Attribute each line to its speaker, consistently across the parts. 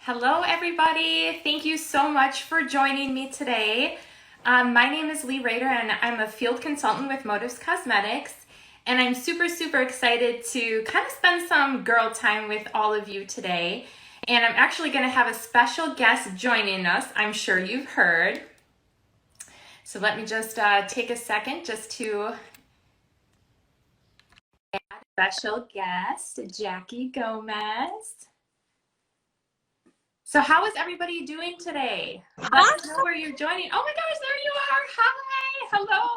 Speaker 1: Hello, everybody. Thank you so much for joining me today. My name is Lee Rader, and I'm a field consultant with Motives Cosmetics. And I'm super excited to kind of spend some girl time with all of you today. And I'm actually going to have a special guest joining us. I'm sure you've heard. So let me just take a second just to add a special guest, Jackie Gomez. So how is everybody doing today? Let us know where you're joining. Oh my gosh, there you are. Hi. Hello.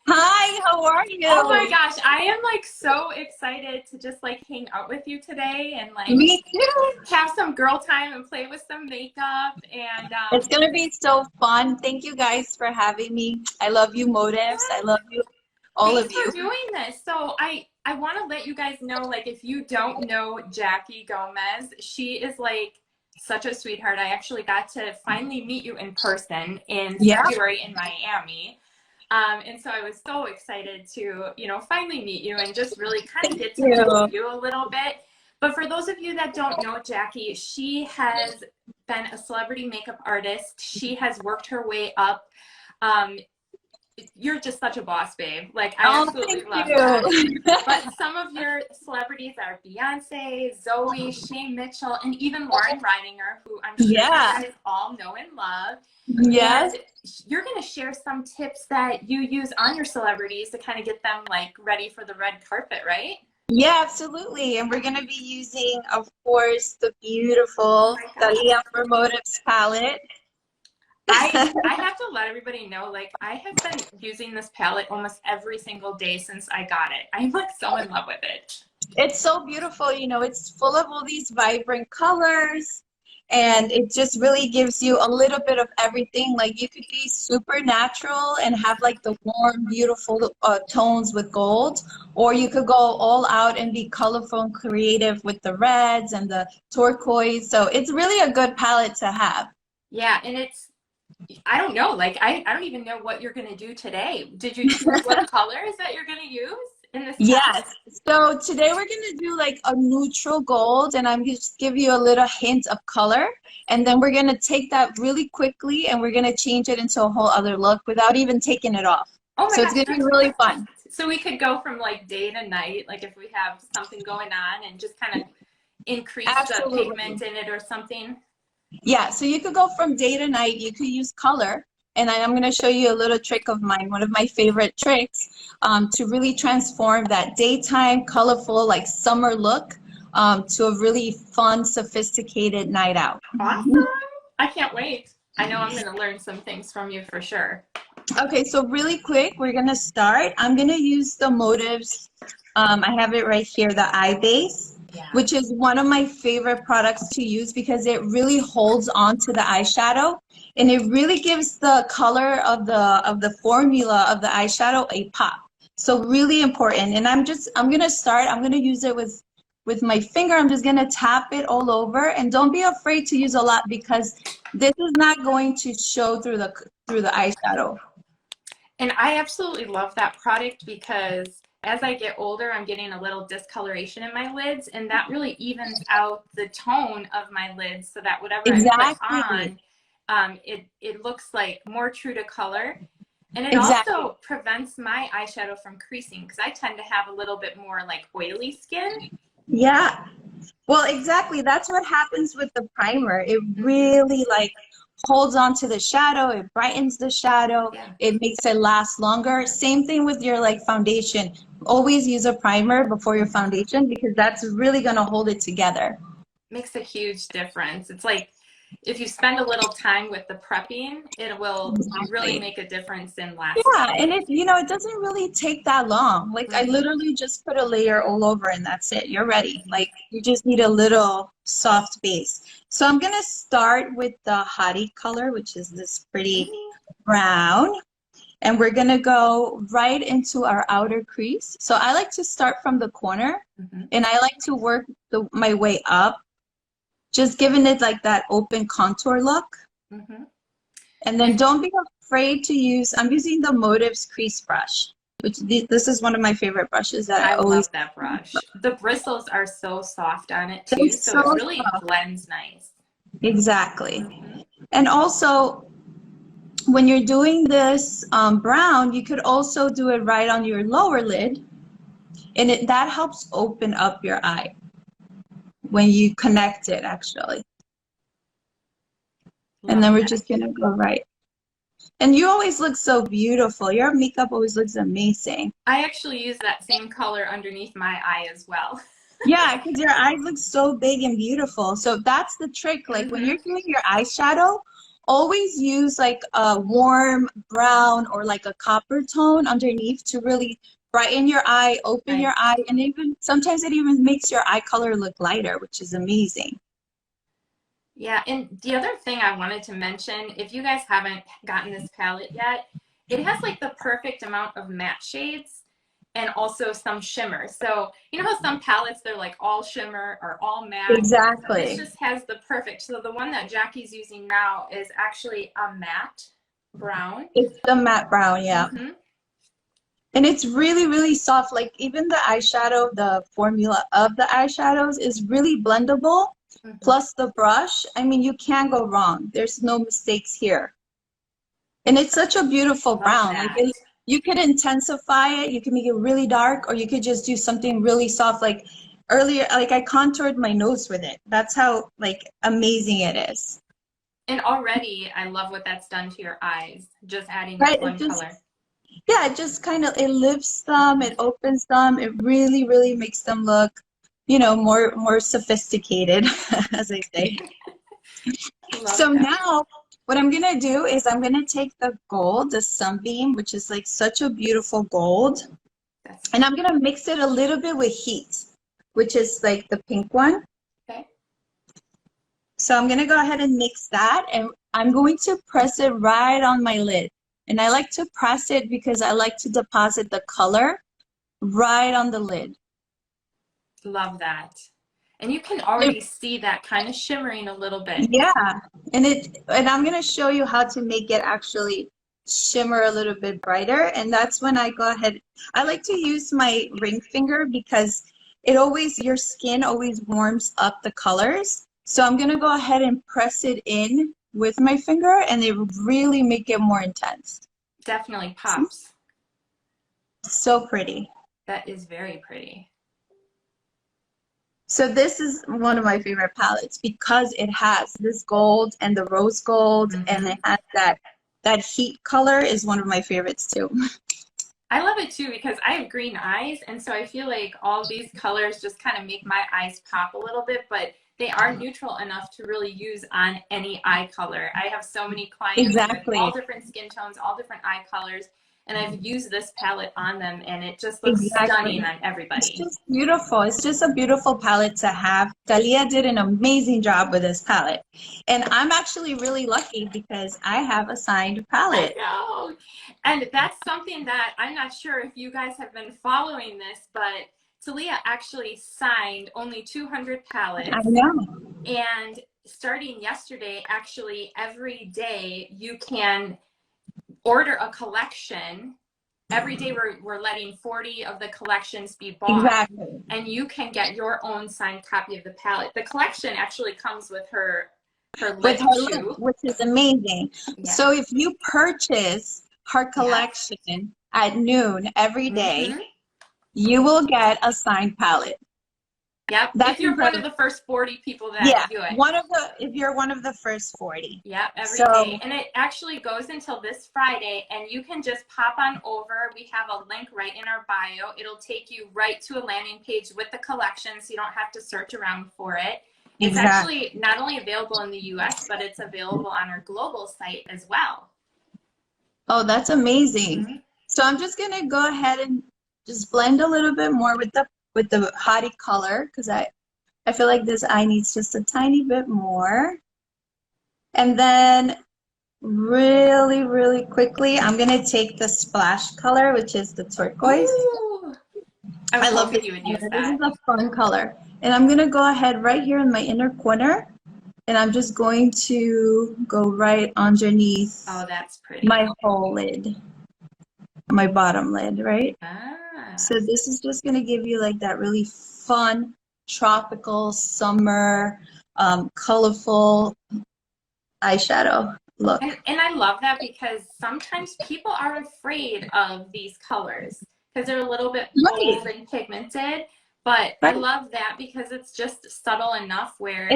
Speaker 2: Hi, how are you?
Speaker 1: Oh my gosh, I am like so excited to just like hang out with you today and like
Speaker 2: Me too.
Speaker 1: have some girl time and play with some makeup. And
Speaker 2: It's gonna be so fun. Thank you guys for having me. I love you, Motives. I love you, all of you.
Speaker 1: Thanks for doing this. So I want to let you guys know, like, if you don't know Jackie Gomez, she is like such a sweetheart. I actually got to finally meet you in person in February in Miami. And so I was so excited to, finally meet you and just really kind of get to know you a little bit. But for those of you that don't know Jackie, she has been a celebrity makeup artist. She has worked her way up. You're just such a boss, babe. Like, I absolutely love that. But some of your celebrities are Beyonce, Zoe, Shay Mitchell, and even Loren Ridinger, who I'm sure you guys all know and love.
Speaker 2: Yes.
Speaker 1: And you're going to share some tips that you use on your celebrities to kind of get them like ready for the red carpet, right?
Speaker 2: Yeah, absolutely. And we're going to be using, of course, the beautiful THALIA for Motives palette.
Speaker 1: I have to let everybody know, like, I have been using this palette almost every single day since I got it. I'm like so in love with it.
Speaker 2: It's so beautiful. It's full of all these vibrant colors. And it just really gives you a little bit of everything. Like, you could be super natural and have like the warm, beautiful tones with gold, or you could go all out and be colorful and creative with the reds and the turquoise. So it's really a good palette to have.
Speaker 1: Yeah, and I don't know, like, I don't even know what you're going to do today. Did you choose what colors that you're going to use in this palette?
Speaker 2: Yes. So today we're going to do like a neutral gold, and I'm just give you a little hint of color. And then we're going to take that really quickly and we're going to change it into a whole other look without even taking it off.
Speaker 1: Oh my
Speaker 2: so it's going to be really fun.
Speaker 1: So we could go from like day to night, like if we have something going on, and just kind of increase the pigment in it or something.
Speaker 2: Yeah, so you could go from day to night. You could use color. And I'm going to show you a little trick of mine, one of my favorite tricks, to really transform that daytime, colorful, like summer look to a really fun, sophisticated night out.
Speaker 1: Awesome. I can't wait. I know I'm going to learn some things from you for sure.
Speaker 2: Okay, so really quick, we're going to start. I'm going to use the Motives. I have it right here, the eye base, which is one of my favorite products to use because it really holds on to the eyeshadow. And it really gives the color of the formula of the eyeshadow a pop. So really important. And I'm going to use it with my finger. I'm just going to tap it all over, and don't be afraid to use a lot because this is not going to show through the eyeshadow.
Speaker 1: And I absolutely love that product because as I get older, I'm getting a little discoloration in my lids, and that really evens out the tone of my lids so that whatever I put on, it looks like more true to color. And it also prevents my eyeshadow from creasing because I tend to have a little bit more like oily skin.
Speaker 2: Yeah. Well, exactly. That's what happens with the primer. It really like holds on to the shadow. It brightens the shadow. It makes it last longer. Same thing with your like foundation. Always use a primer before your foundation because that's really going to hold it together.
Speaker 1: Makes a huge difference. It's like if you spend a little time with the prepping, it will really make a difference in lasting.
Speaker 2: Yeah, and it doesn't really take that long. Like I literally just put a layer all over and that's it. You're ready. Like you just need a little soft base. So I'm gonna start with the Hottie color, which is this pretty brown. And we're gonna go right into our outer crease. So I like to start from the corner and I like to work my way up, just giving it like that open contour look. And then don't be afraid to use, I'm using the Motives crease brush, which this is one of my favorite brushes that I always
Speaker 1: love that brush. The bristles are so soft on it too, so it really blends nice.
Speaker 2: Exactly. And also, when you're doing this brown, you could also do it right on your lower lid, and that helps open up your eye when you connect it, actually. And then we're just gonna go right. And you always look so beautiful. Your makeup always looks amazing.
Speaker 1: I actually use that same color underneath my eye as well.
Speaker 2: Yeah, because your eyes look so big and beautiful. So that's the trick. Like when you're doing your eyeshadow, always use like a warm brown or like a copper tone underneath to really brighten your eye, open your eye, and even sometimes it even makes your eye color look lighter, which is amazing.
Speaker 1: Yeah, and the other thing I wanted to mention, if you guys haven't gotten this palette yet, it has like the perfect amount of matte shades and also some shimmer. So you know how some palettes, they're like all shimmer or all matte?
Speaker 2: Exactly.
Speaker 1: This just has the perfect. So the one that Jackie's using now is actually a matte brown.
Speaker 2: It's the matte brown, yeah. And it's really, really soft. Like even the eyeshadow, the formula of the eyeshadows is really blendable. Plus the brush, I mean, you can't go wrong. There's no mistakes here. And it's such a beautiful brown. Like you could intensify it, you can make it really dark, or you could just do something really soft. Like earlier, like I contoured my nose with it. That's how like amazing it is.
Speaker 1: And already I love what that's done to your eyes, just adding that one color.
Speaker 2: Yeah, it just kind of, it lifts them, it opens them, it really, really makes them look, you know, more sophisticated, as I say. So now what I'm gonna do is I'm gonna take the gold, the Sunbeam, which is like such a beautiful gold, and I'm gonna mix it a little bit with Heat, which is like the pink one.
Speaker 1: Okay.
Speaker 2: So I'm gonna go ahead and mix that, and I'm going to press it right on my lid. And I like to press it because I like to deposit the color right on the lid.
Speaker 1: Love that. And you can already see that kind of shimmering a little bit.
Speaker 2: Yeah, and I'm gonna show you how to make it actually shimmer a little bit brighter. And that's when I go ahead. I like to use my ring finger because your skin always warms up the colors. So I'm gonna go ahead and press it in with my finger, and it really make it more intense.
Speaker 1: Definitely pops.
Speaker 2: So pretty.
Speaker 1: That is very pretty.
Speaker 2: So this is one of my favorite palettes because it has this gold and the rose gold, and it has that heat color is one of my favorites too.
Speaker 1: I love it too because I have green eyes, and so I feel like all these colors just kind of make my eyes pop a little bit, but they are neutral enough to really use on any eye color. I have so many clients with all different skin tones, all different eye colors, and I've used this palette on them, and it just looks stunning on everybody.
Speaker 2: It's just beautiful. It's just a beautiful palette to have. THALIA did an amazing job with this palette. And I'm actually really lucky because I have a signed palette.
Speaker 1: I know. And that's something that I'm not sure if you guys have been following this, but THALIA actually signed only 200 palettes.
Speaker 2: I know.
Speaker 1: And starting yesterday, actually every day you can order a collection. Every day we're letting 40 of the collections be bought.
Speaker 2: Exactly.
Speaker 1: And you can get your own signed copy of the palette. The collection actually comes with her lip too,
Speaker 2: which is amazing. Yeah. So if you purchase her collection at noon every day, you will get a signed palette.
Speaker 1: Yep. If you're one of the first 40 people that do it.
Speaker 2: If you're one of the first 40.
Speaker 1: Yep, every day. And it actually goes until this Friday, and you can just pop on over. We have a link right in our bio. It'll take you right to a landing page with the collection, so you don't have to search around for it. It's actually not only available in the US, but it's available on our global site as well.
Speaker 2: Oh, that's amazing. So I'm just gonna go ahead and just blend a little bit more with the hottie color, because I feel like this eye needs just a tiny bit more. And then really, really quickly, I'm gonna take the splash color, which is the turquoise.
Speaker 1: Ooh. I love that you would use that.
Speaker 2: This is a fun color. And I'm gonna go ahead right here in my inner corner, and I'm just going to go right underneath
Speaker 1: that's pretty.
Speaker 2: My whole lid, my bottom lid, right? So this is just gonna give you like that really fun tropical summer colorful eyeshadow look.
Speaker 1: And I love that because sometimes people are afraid of these colors because they're a little bit
Speaker 2: Right.
Speaker 1: bold and pigmented. But I love that because it's just subtle enough where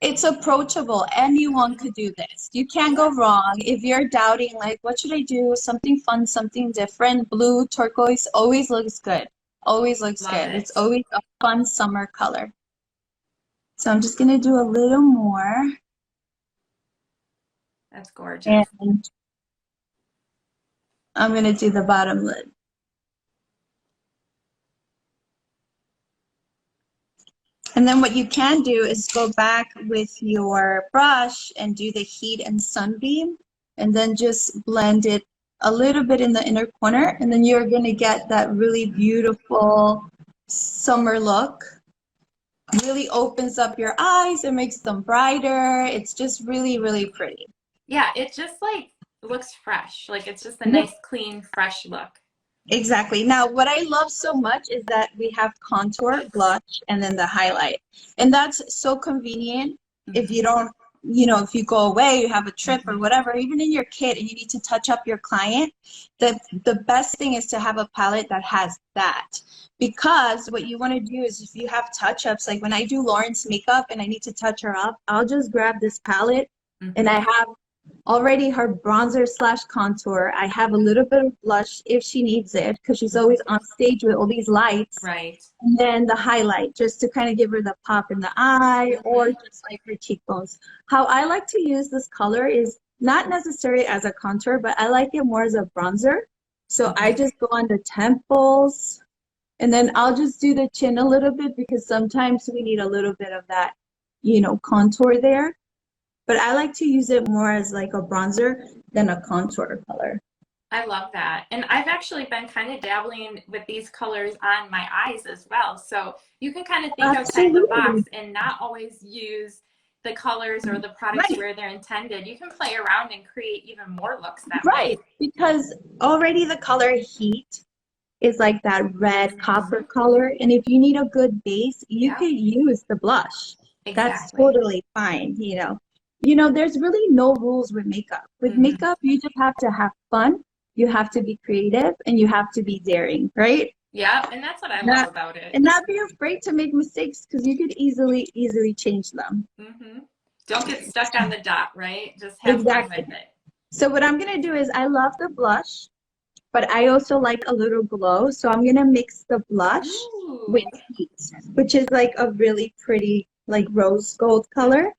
Speaker 2: it's approachable. Anyone could do this. You can't go wrong. If you're doubting, like, what should I do? Something fun, something different. Blue, turquoise always looks good. Always looks
Speaker 1: love
Speaker 2: good.
Speaker 1: it.
Speaker 2: It's always a fun summer color. So I'm just going to do a little more.
Speaker 1: That's gorgeous.
Speaker 2: And I'm going to do the bottom lid. And then what you can do is go back with your brush and do the heat and sunbeam, and then just blend it a little bit in the inner corner, and then you're going to get that really beautiful summer look. Really opens up your eyes, it makes them brighter. It's just really, really pretty.
Speaker 1: Yeah, it just like looks fresh. Like it's just a nice, clean, fresh look.
Speaker 2: Exactly. Now, what I love so much is that we have contour, blush, and then the highlight. And that's so convenient if you don't, you know, if you go away, you have a trip or whatever, even in your kit and you need to touch up your client, the best thing is to have a palette that has that. Because what you want to do is if you have touch-ups, like when I do Lauren's makeup and I need to touch her up, I'll just grab this palette and I have already her bronzer slash contour. I have a little bit of blush if she needs it because she's always on stage with all these lights.
Speaker 1: Right.
Speaker 2: And then the highlight just to kind of give her the pop in the eye or just like her cheekbones. How I like to use this color is not necessarily as a contour, but I like it more as a bronzer. So I just go on the temples and then I'll just do the chin a little bit because sometimes we need a little bit of that, you know, contour there. But I like to use it more as like a bronzer than a contour color.
Speaker 1: I love that. And I've actually been kind of dabbling with these colors on my eyes as well. So you can kind of think outside the box and not always use the colors or the products where they're intended. You can play around and create even more looks that way.
Speaker 2: Because already the color Heat is like that red copper color. And if you need a good base, you could use the blush. That's totally fine, you know. You know, there's really no rules with makeup. With makeup, you just have to have fun, you have to be creative, and you have to be daring, right?
Speaker 1: Yeah, and that's what I love about it.
Speaker 2: And not be afraid to make mistakes because you could easily change them.
Speaker 1: Don't get stuck on the dot, right? Just have fun with it.
Speaker 2: So what I'm going to do is I love the blush, but I also like a little glow. So I'm going to mix the blush with Heat, which is like a really pretty like rose gold color.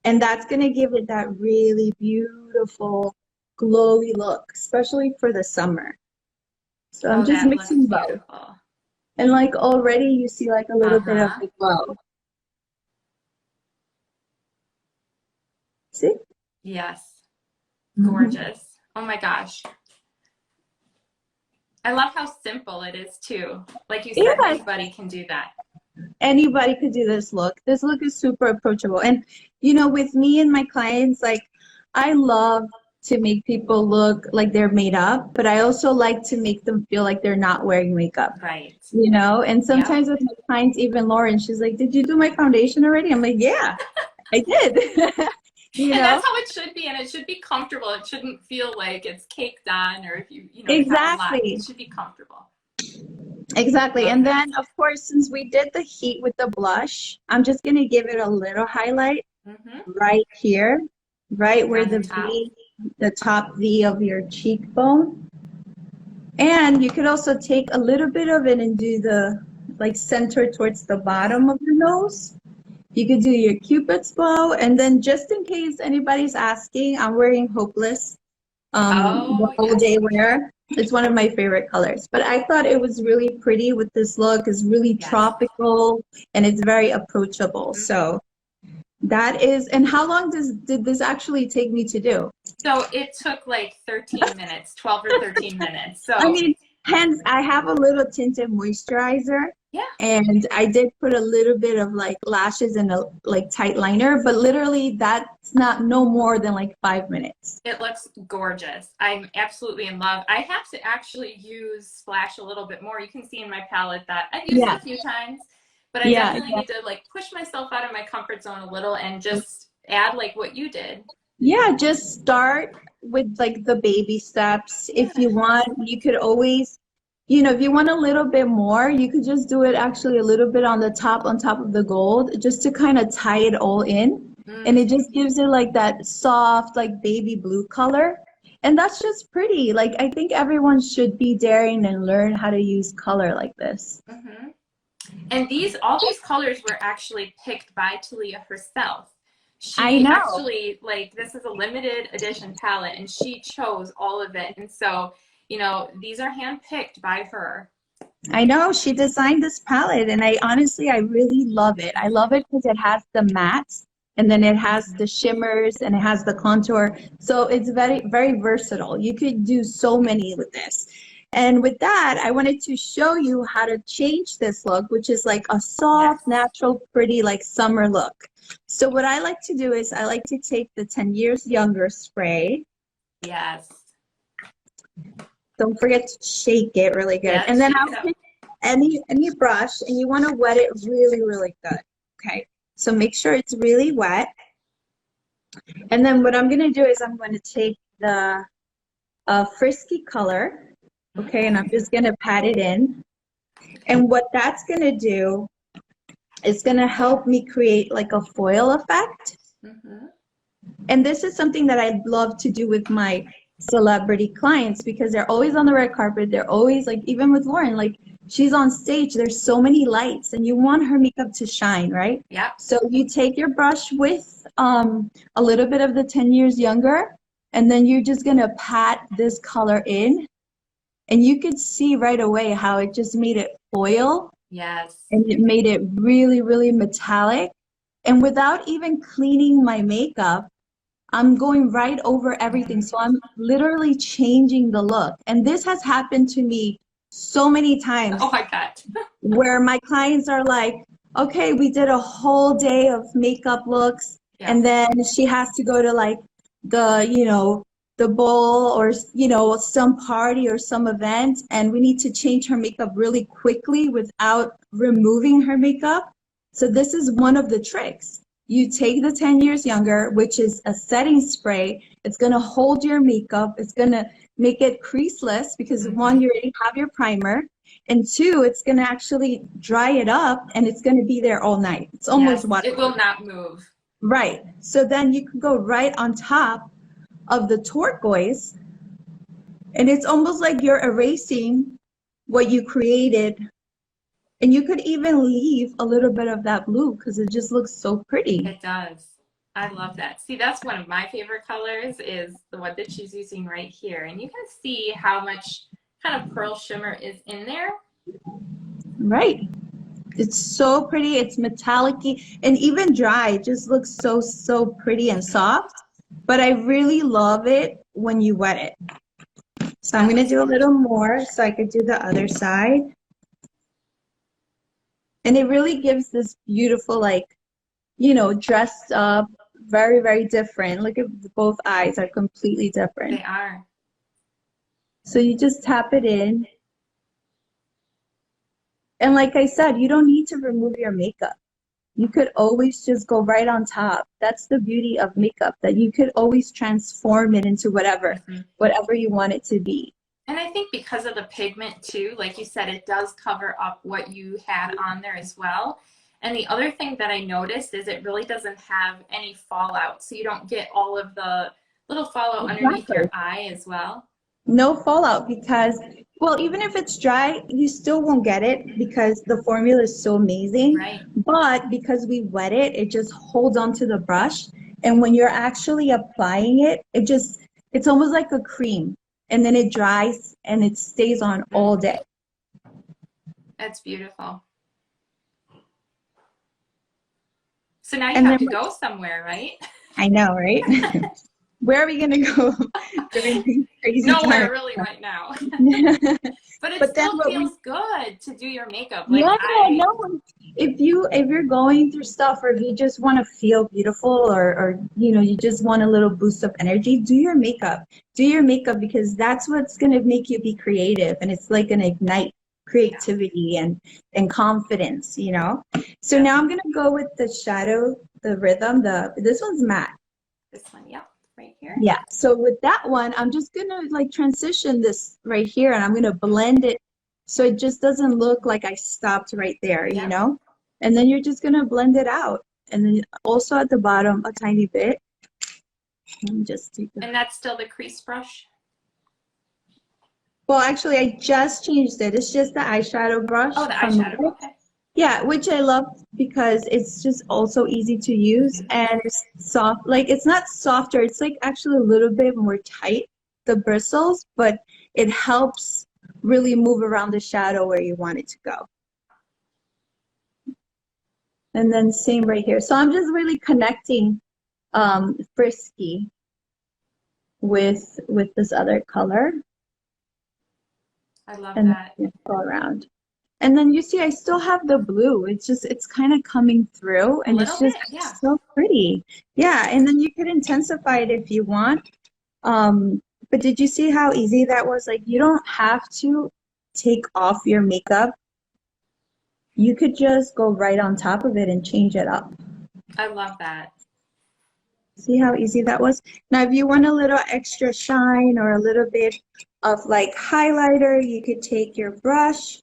Speaker 2: And that's going to give it that really beautiful, glowy look, especially for the summer. So I'm just mixing both. And like already you see like a little bit of the glow. See?
Speaker 1: Yes. Gorgeous. Oh my gosh. I love how simple it is too. Like you said, anybody can do that.
Speaker 2: Anybody could do this look. This look is super approachable. And, you know, with me and my clients, like, I love to make people look like they're made up, but I also like to make them feel like they're not wearing makeup.
Speaker 1: Right.
Speaker 2: You know, and sometimes with my clients, even Lauren, she's like, did you do my foundation already? I'm like, yeah, I did.
Speaker 1: And that's how it should be. And it should be comfortable. It shouldn't feel like it's caked on or if you know, it should be comfortable.
Speaker 2: Exactly. And then, of course, since we did the Heat with the blush, I'm just going to give it a little highlight right here, right where the V, the top V of your cheekbone. And you could also take a little bit of it and do the, like, center towards the bottom of your nose. You could do your Cupid's bow. And then just in case anybody's asking, I'm wearing Hopeless all day wear. It's one of my favorite colors, but I thought it was really pretty with this look. It's really tropical and it's very approachable. So that is, and how long did this actually take me to do?
Speaker 1: So it took like 13 minutes, 12 or 13 minutes. So
Speaker 2: I mean, hence I have a little tinted moisturizer. Yeah. And I did put a little bit of like lashes and a like tight liner, but literally that's not no more than like 5 minutes.
Speaker 1: It looks gorgeous. I'm absolutely in love. I have to actually use Splash a little bit more. You can see in my palette that I've used it a few times, But I
Speaker 2: Yeah,
Speaker 1: definitely need to like push myself out of my comfort zone a little and just add like what you did.
Speaker 2: yeah, just start with like the baby steps.
Speaker 1: Yeah.
Speaker 2: If you want, you could always, you know, if you want a little bit more, you could just do it actually a little bit on top of the gold, just to kind of tie it all in. And
Speaker 1: Mm,
Speaker 2: it just gives it like that soft, like baby blue color. And that's just pretty. Like, I think everyone should be daring and learn how to use color like this.
Speaker 1: hmm And all these colors were actually picked by THALIA herself.
Speaker 2: I
Speaker 1: She
Speaker 2: know.
Speaker 1: actually, like, this is a limited edition palette, and she chose all of it. And so, these are handpicked by her.
Speaker 2: I know she designed this palette, and I really love it. I love it because it has the mattes, and then it has the shimmers, and it has the contour. So it's very, very versatile. You could do so many with this. And with that, I wanted to show you how to change this look, which is like a soft,
Speaker 1: Yes.
Speaker 2: natural, pretty, like summer look. So what I like to do is I like to take the 10 years younger spray.
Speaker 1: Yes.
Speaker 2: Don't forget to shake it really good.
Speaker 1: Yeah,
Speaker 2: And then
Speaker 1: shake
Speaker 2: I'll
Speaker 1: it up.
Speaker 2: take any brush, and you want to wet it really, really good. Okay. So make sure it's really wet. And then what I'm going to do is I'm going to take the Frisky color. Okay. And I'm just going to pat it in. And what that's going to do is going to help me create like a foil effect.
Speaker 1: Mm-hmm.
Speaker 2: And this is something that I love to do with my celebrity clients, because they're always on the red carpet. They're always like, even with Loren, like she's on stage, there's so many lights and you want her makeup to shine, right?
Speaker 1: Yeah.
Speaker 2: So you take your brush with a little bit of the 10 years younger, and then you're just gonna pat this color in, and you could see right away how it just made it foil.
Speaker 1: Yes.
Speaker 2: And it made it really, really metallic. And without even cleaning my makeup, I'm going right over everything. So I'm literally changing the look. And this has happened to me so many times,
Speaker 1: Oh my God.
Speaker 2: where my clients are like, okay, we did a whole day of makeup looks.
Speaker 1: Yeah.
Speaker 2: And then she has to go to like the bowl, or, some party or some event. And we need to change her makeup really quickly without removing her makeup. So this is one of the tricks. You take the 10 years younger, which is a setting spray. It's going to hold your makeup. It's going to make it creaseless, because one, you already have your primer. And two, it's going to actually dry it up, and it's going to be there all night. It's almost
Speaker 1: Yes, it will not move.
Speaker 2: Right. So then you can go right on top of the turquoise, and it's almost like you're erasing what you created. And you could even leave a little bit of that blue, because it just looks so pretty.
Speaker 1: It does. I love that. See, that's one of my favorite colors, is the one that she's using right here. And you can see how much kind of pearl shimmer is in there.
Speaker 2: Right. It's so pretty. It's metallic-y, and even dry, it just looks so, so pretty and soft. But I really love it when you wet it. So I'm going to do a little more so I could do the other side. And it really gives this beautiful, like, dressed up, very, very different. Look at both eyes are completely different.
Speaker 1: They are.
Speaker 2: So you just tap it in. And like I said, you don't need to remove your makeup. You could always just go right on top. That's the beauty of makeup, that you could always transform it into whatever you want it to be.
Speaker 1: And I think because of the pigment too, like you said, it does cover up what you had on there as well. And the other thing that I noticed is it really doesn't have any fallout. So you don't get all of the little fallout underneath your eye as well.
Speaker 2: No fallout, because, well, even if it's dry, you still won't get it, because the formula is so amazing.
Speaker 1: Right.
Speaker 2: But because we wet it, it just holds onto the brush. And when you're actually applying it, it's almost like a cream. And then it dries and it stays on all day.
Speaker 1: That's beautiful. So now you have to go somewhere, right?
Speaker 2: I know, right? Where are we going to go during these crazy
Speaker 1: Nowhere
Speaker 2: times?
Speaker 1: really right now. But it
Speaker 2: But
Speaker 1: still feels good to do your makeup.
Speaker 2: Like, yeah, no. If you're going through stuff, or if you just want to feel beautiful, or you just want a little boost of energy, do your makeup. Do your makeup, because that's what's going to make you be creative, and it's like an ignite, creativity and confidence, you know. So now I'm gonna go with the shadow, the rhythm. This one's matte.
Speaker 1: This one, yep, right here.
Speaker 2: Yeah. So with that one, I'm just gonna like transition this right here, and I'm gonna blend it so it just doesn't look like I stopped right there, you know. And then you're just gonna blend it out, and then also at the bottom a tiny bit. And just take
Speaker 1: And that's still the crease brush?
Speaker 2: Well, actually, I just changed it. It's just the eyeshadow brush.
Speaker 1: Oh, the eyeshadow, okay.
Speaker 2: Yeah, which I love because it's just also easy to use and it's soft. Like, it's not softer. It's like actually a little bit more tight, the bristles, but it helps really move around the shadow where you want it to go. And then same right here. So I'm just really connecting Frisky with this other color.
Speaker 1: I love
Speaker 2: and
Speaker 1: that.
Speaker 2: Go around. And then you see I still have the blue. It's kind of coming through and it's just so pretty. Yeah, and then you could intensify it if you want. But did you see how easy that was? Like, you don't have to take off your makeup. You could just go right on top of it and change it up.
Speaker 1: I love that.
Speaker 2: See how easy that was? Now, if you want a little extra shine or a little bit of like highlighter, you could take your brush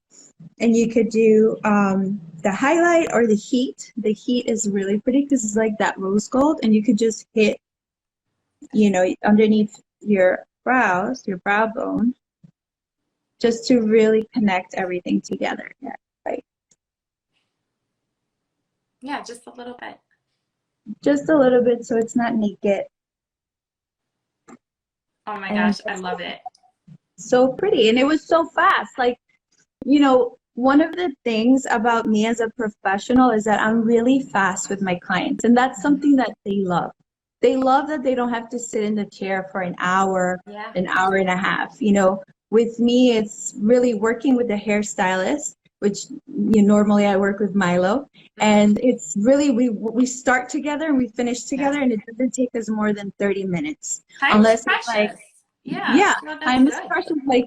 Speaker 2: and you could do the highlight or the heat. The heat is really pretty because it's like that rose gold, and you could just hit, you know, underneath your brows, your brow bone, just to really connect everything together. Yeah, right.
Speaker 1: Yeah, just a little bit.
Speaker 2: Just a little bit so it's not naked.
Speaker 1: Oh my gosh, I love it.
Speaker 2: So pretty, and it was so fast. Like, you know, one of the things about me as a professional is that I'm really fast with my clients, and that's something that they love. They love that they don't have to sit in the chair for an hour and a half. You know, with me, it's really working with the hairstylist, which normally I work with Milo, and it's really we start together and we finish together, and it doesn't take us more than 30 minutes.
Speaker 1: Unless it's like, no,
Speaker 2: time is precious. Like,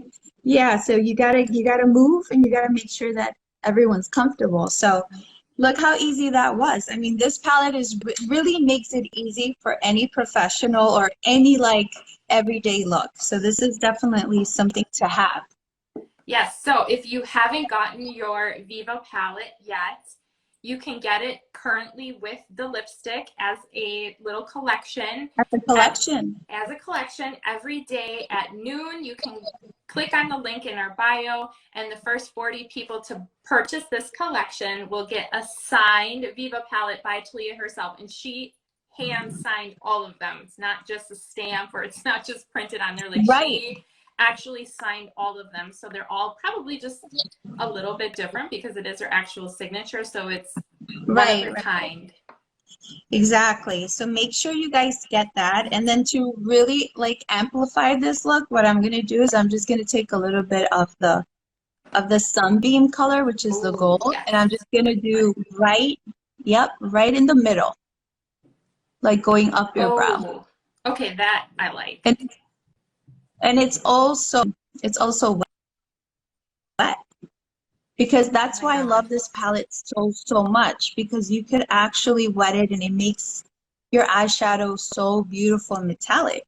Speaker 2: so you gotta move, and you gotta make sure that everyone's comfortable. So look how easy that was. I mean, this palette really makes it easy for any professional or any like everyday look. So this is definitely something to have.
Speaker 1: Yes, so if you haven't gotten your Viva palette yet, you can get it currently with the lipstick as a little collection.
Speaker 2: As a collection.
Speaker 1: As a collection every day at noon. You can click on the link in our bio, and the first 40 people to purchase this collection will get a signed Viva palette by THALIA herself, and she hand signed all of them. It's not just a stamp, or it's not just printed on there. Like, she actually signed all of them, so they're all probably just a little bit different because it is her actual signature, so it's one of a kind.
Speaker 2: Exactly. So make sure you guys get that. And then to really like amplify this look, what I'm going to do is I'm just going to take a little bit of the sunbeam color, which is the gold, and I'm just going to do right in the middle, like going up your brow.
Speaker 1: Okay, that I like.
Speaker 2: And it's also wet, because that's why I love this palette so much, because you could actually wet it and it makes your eyeshadow so beautiful and metallic.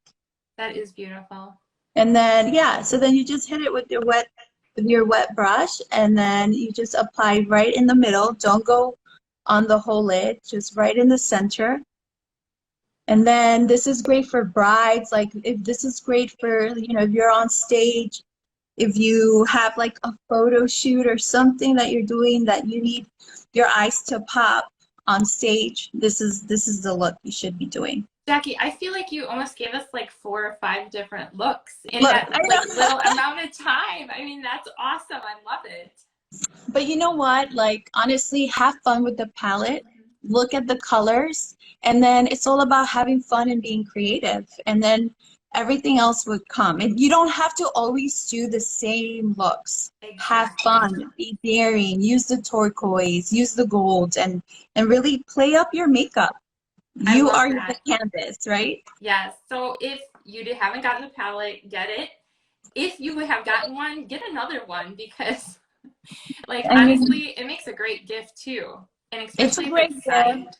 Speaker 1: That is beautiful.
Speaker 2: And then so then you just hit it with your wet brush, and then you just apply right in the middle. Don't go on the whole lid, just right in the center. And then this is great for brides. Like, if this is great for, if you're on stage, if you have like a photo shoot or something that you're doing that you need your eyes to pop on stage, this is the look you should be doing.
Speaker 1: Jackie, I feel like you almost gave us like 4 or 5 different looks in that little amount of time. I mean, that's awesome. I love it.
Speaker 2: But you know what? Like, honestly, have fun with the palette. Look at the colors, and then it's all about having fun and being creative, and then everything else would come. And you don't have to always do the same looks. Have fun, be daring, use the turquoise, use the gold, and really play up your makeup. You are the canvas, right?
Speaker 1: Yes. So if you haven't gotten the palette, get it. If you have gotten one, get another one, because Like,
Speaker 2: I mean,
Speaker 1: honestly, it makes a great gift too. And
Speaker 2: it's a
Speaker 1: especially if
Speaker 2: great
Speaker 1: it's
Speaker 2: gift.
Speaker 1: signed.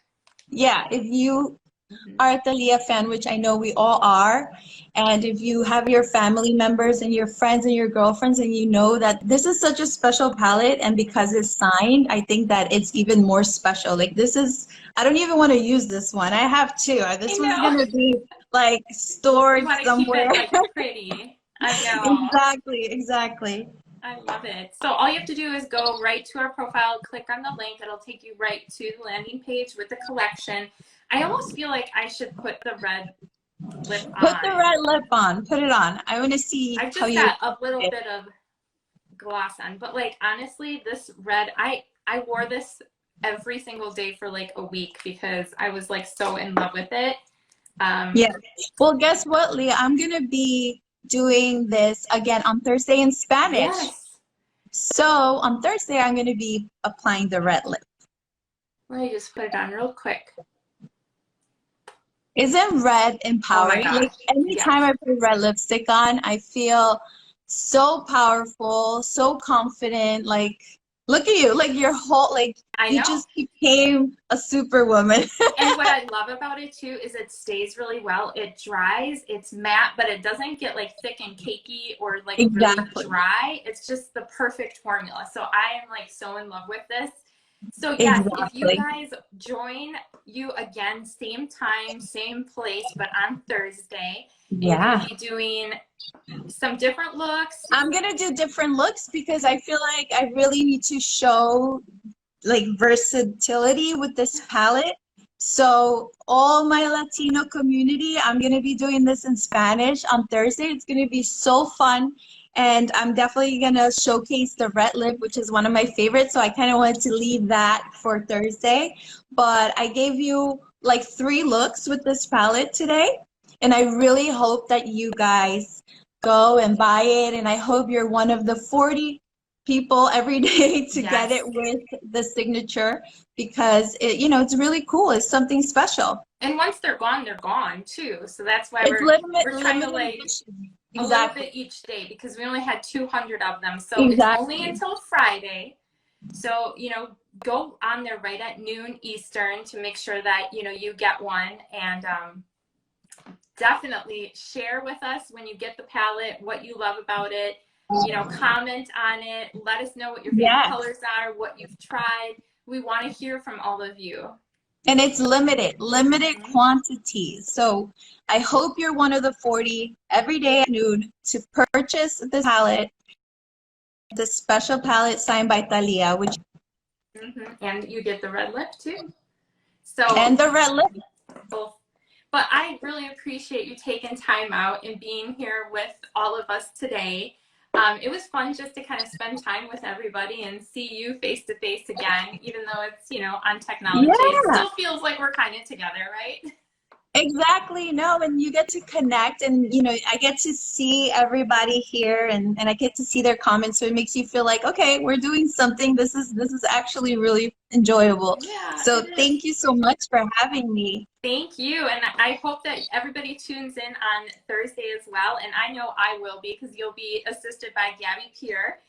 Speaker 2: Yeah, if you
Speaker 1: Mhm.
Speaker 2: are a THALIA fan, which I know we all are, and if you have your family members and your friends and your girlfriends and you know that this is such a special palette and because it's signed, I think that it's even more special. Like this is, I don't even want to use this one. I have two.
Speaker 1: I
Speaker 2: This one's
Speaker 1: know.
Speaker 2: gonna be like
Speaker 1: You
Speaker 2: stored
Speaker 1: want to keep
Speaker 2: somewhere.
Speaker 1: it like pretty. I know.
Speaker 2: Exactly, exactly.
Speaker 1: I love it. So all you have to do is go right to our profile, click on the link. It'll take you right to the landing page with the collection. I almost feel like I should put the red lip
Speaker 2: Put the
Speaker 1: on.
Speaker 2: red lip on. Put it on. I want to see
Speaker 1: I've
Speaker 2: how
Speaker 1: just
Speaker 2: you
Speaker 1: got a little
Speaker 2: it.
Speaker 1: bit of gloss on, but like honestly, this red, I wore this every single day for like a week because I was like so in love with it.
Speaker 2: Yeah. Well, guess what, Leah? I'm gonna be doing this again on Thursday in Spanish.
Speaker 1: Yes.
Speaker 2: So on Thursday, I'm gonna be applying the red lip.
Speaker 1: Let me just put it on real quick.
Speaker 2: Isn't red
Speaker 1: Oh my
Speaker 2: empowering? Like
Speaker 1: gosh. Yes.
Speaker 2: anytime I put red lipstick on, I feel so powerful, so confident. Like, look at you, like your whole, like
Speaker 1: I
Speaker 2: you
Speaker 1: know.
Speaker 2: just became a superwoman.
Speaker 1: And what I love about it too is it stays really well. It dries, it's matte, but it doesn't get like thick and cakey or like really
Speaker 2: Exactly.
Speaker 1: dry. It's just the perfect formula. So I am like so in love with this. So yes, if you
Speaker 2: Exactly.
Speaker 1: guys join you again, same time, same place, but on Thursday, and you're going
Speaker 2: Yeah.
Speaker 1: to be doing some different looks.
Speaker 2: I'm gonna do different looks because I feel like I really need to show like versatility with this palette. So all my Latino community, I'm gonna be doing this in Spanish on Thursday. It's gonna be so fun. And I'm definitely gonna showcase the red lip, which is one of my favorites. So I kind of wanted to leave that for Thursday. But I gave you like 3 looks with this palette today. And I really hope that you guys go and buy it. And I hope you're one of the 40 people every day to get
Speaker 1: Yes.
Speaker 2: it with the signature because it, it's really cool. It's something special.
Speaker 1: And once they're gone too. So that's why
Speaker 2: It's
Speaker 1: we're trying to
Speaker 2: limited
Speaker 1: like
Speaker 2: edition.
Speaker 1: a little
Speaker 2: Exactly.
Speaker 1: bit each day because we only had 200 of them. So it's only
Speaker 2: Exactly.
Speaker 1: until Friday. So, go on there right at noon Eastern to make sure that, you get one. And definitely share with us when you get the palette, what you love about it. Comment on it. Let us know what your favorite
Speaker 2: Yes.
Speaker 1: colors are, what you've tried. We want to hear from all of you.
Speaker 2: And it's limited quantities. So I hope you're one of the 40 every day at noon to purchase this palette, the special palette signed by THALIA, which
Speaker 1: And you get the red lip too. So
Speaker 2: and the red lip.
Speaker 1: both. But I really appreciate you taking time out and being here with all of us today. It was fun just to kind of spend time with everybody and see you face to face again, even though it's, on technology. It
Speaker 2: Yeah.
Speaker 1: still feels like we're kind of together, right?
Speaker 2: Exactly. No, and you get to connect and I get to see everybody here and I get to see their comments. So it makes you feel like, okay, we're doing something. This is actually really enjoyable.
Speaker 1: Yeah,
Speaker 2: So
Speaker 1: it is.
Speaker 2: thank you so much for having me.
Speaker 1: Thank you. And I hope that everybody tunes in on Thursday as well. And I know I will be because you'll be assisted by Gabby Pierre.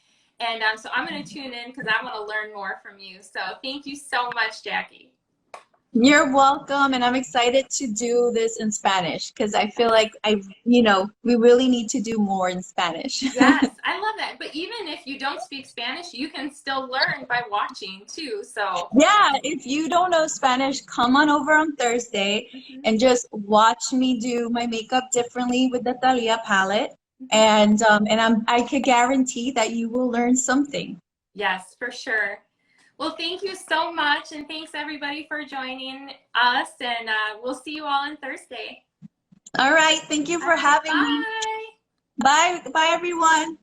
Speaker 1: And so I'm going to tune in because I want to learn more from you. So thank you so much, Jackie.
Speaker 2: You're welcome, and I'm excited to do this in Spanish because I feel like we really need to do more in Spanish.
Speaker 1: Yes, I love that. But even if you don't speak Spanish, you can still learn by watching too. So
Speaker 2: Yeah, if you don't know Spanish, come on over on Thursday and just watch me do my makeup differently with the THALIA palette. And I could guarantee that you will learn something.
Speaker 1: Yes, for sure. Well, thank you so much. And thanks everybody for joining us. And we'll see you all on Thursday.
Speaker 2: All right. Thank you for having me.
Speaker 1: Bye.
Speaker 2: Bye. Bye, everyone.